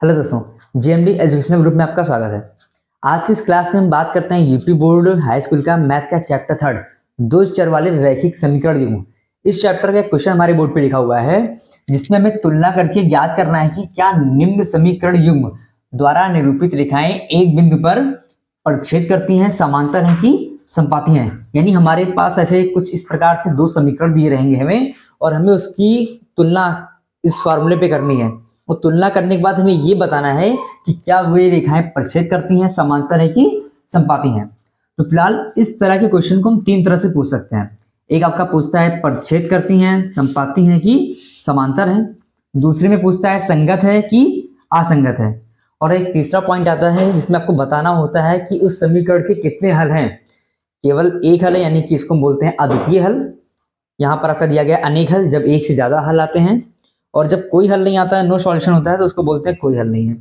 Hello दोस्तों, GMD educational group में आपका स्वागत है। आज की इस क्लास में हम बात करते हैं यूपी बोर्ड हाई स्कूल का मैथ का चैप्टर 3 दो चर वाले रैखिक समीकरण युग्म। इस चैप्टर का क्वेश्चन हमारे बोर्ड पे लिखा हुआ है जिसमें हमें तुलना करके ज्ञात करना है कि क्या निम्न समीकरण युग्म द्वारा निरूपित रेखाएं एक बिंदु पर प्रतिच्छेद करती हैं, समांतर हैं कि संपाती हैं। यानी हमारे पास ऐसे कुछ इस प्रकार से दो समीकरण दिए रहेंगे हमें, और हमें उसकी तुलना इस फॉर्मूले पे करनी है। और तुलना करने के बाद हमें ये बताना है कि क्या वे रेखाएं प्रतिच्छेद करती हैं, समांतर है कि संपाती हैं। तो फिलहाल इस तरह के क्वेश्चन को हम तीन तरह से पूछ सकते हैं। एक आपका पूछता है प्रतिच्छेद करती हैं, संपाती हैं कि समांतर हैं। दूसरे में पूछता है संगत है कि असंगत है। और एक तीसरा पॉइंट आता है जिसमें आपको बताना होता है कि उस समीकरण के कितने हल हैं। केवल एक हल है यानी कि इसको हम बोलते हैं अद्वितीय हल। यहाँ पर आपका दिया गया अनेक हल, जब एक से ज्यादा हल आते हैं। और जब कोई हल नहीं आता है, नो सॉल्यूशन होता है, तो उसको बोलते हैं कोई हल नहीं है।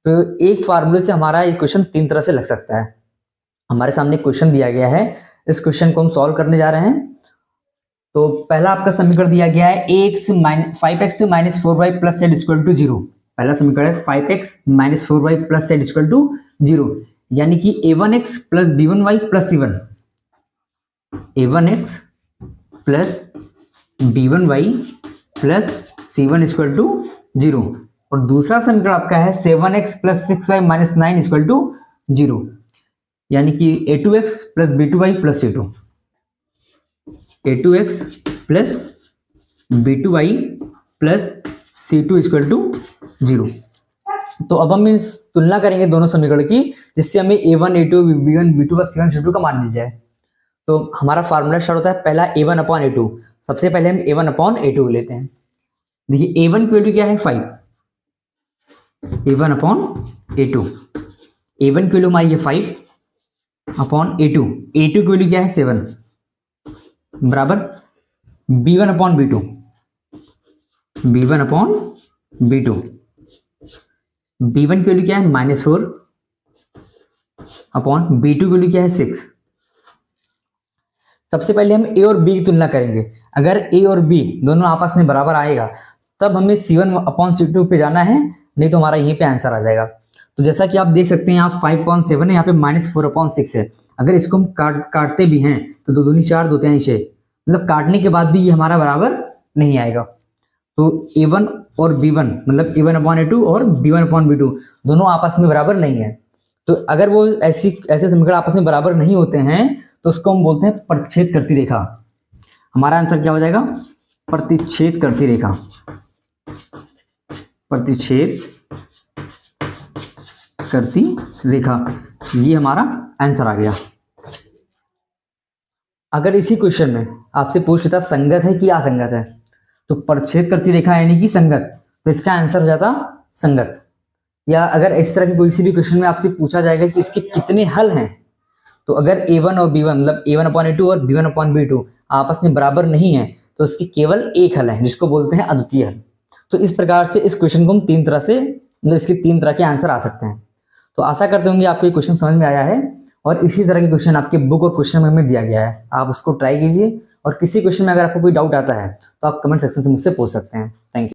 तो एक फार्मूले से हमारा ये क्वेश्चन तीन तरह से लग सकता है। हमारे सामने क्वेश्चन दिया गया है, इस क्वेश्चन को हम सॉल्व करने जा रहे हैं। तो पहला आपका समीकरण दिया गया है 5x minus 4y plus z equal to 0। पहला समीकरण है 5x minus 4y plus z equal to 0, यानी कि a1x plus b1y plus c1, a1x plus b1y plus c1 equal to 0। और दूसरा समीकरण आपका है 7x plus 6y minus 9 equal to 0, यानी कि a2x plus b2y plus c2, a2x plus b2y plus c2 equal to 0। तो अब हम इस तुलना करेंगे दोनों समीकरण की, जिससे हमें a1 a2 b1 b2 का c1 c2 का मान मिल जाए। तो हमारा फार्मूला स्टार्ट होता है पहला a1 अपॉन a2। सबसे पहले हम a1 अपॉन a2 लेते हैं। देखिए a1 की वैल्यू क्या है 5, a1 अपॉन a2, a1 की वैल्यू हमारी है 5 अपॉन a2, a2 की वैल्यू क्या है 7 बराबर b1 upon b2, b1 upon b2, b1 की वैल्यू क्या है -4 अपॉन b2 की वैल्यू क्या है 6। सबसे पहले हम a और b की तुलना करेंगे। अगर a और b दोनों आपस में बराबर आएगा तब हमें c1 अपॉन c2 पे जाना है, नहीं तो हमारा यहीं पे आंसर आ जाएगा। तो जैसा कि आप देख सकते हैं यहाँ 5/7 है, यहाँ पे -4/6 है। अगर इसको हम काटते भी हैं तो दो दूनी 4 2 6, मतलब काटने के बाद भी ये हमारा बराबर नहीं आएगा। तो a1 और b1 मतलब a1 अपॉन a2 और b1 अपॉन b2 दोनों आपस में बराबर नहीं है। तो अगर वो ऐसे समीकरण आपस में बराबर नहीं होते हैं तो उसको हम बोलते हैं प्रतिच्छेद करती रेखा। हमारा आंसर क्या हो जाएगा, प्रतिच्छेद करती रेखा, प्रतिच्छेद करती रेखा, ये हमारा आंसर आ गया। अगर इसी क्वेश्चन में आपसे पूछ लेता संगत है कि असंगत है, तो प्रतिच्छेद करती रेखा यानी कि संगत, तो इसका आंसर हो जाता संगत। या अगर इस तरह के कोई सी भी क्वेश्चन में आपसे पूछा जाएगा कि इसके कितने हल हैं, तो अगर a1 और b1 मतलब a1 अपॉन a2 और b1 अपॉन b2 आपस में बराबर नहीं है तो इसके केवल एक हल है, जिसको बोलते हैं अद्वितीय हल। तो इस प्रकार से इस क्वेश्चन को हम तीन तरह से मतलब इसके तीन तरह के आंसर आ सकते हैं। तो आशा करते होंगे आपको ये क्वेश्चन समझ में आया है, और इसी तरह के क्वेश्चन आपके बुक और क्वेश्चन में दिया गया है, आप उसको ट्राई कीजिए। और किसी क्वेश्चन में अगर आपको कोई डाउट आता है तो आप कमेंट सेक्शन से मुझसे पूछ सकते हैं। Thank you.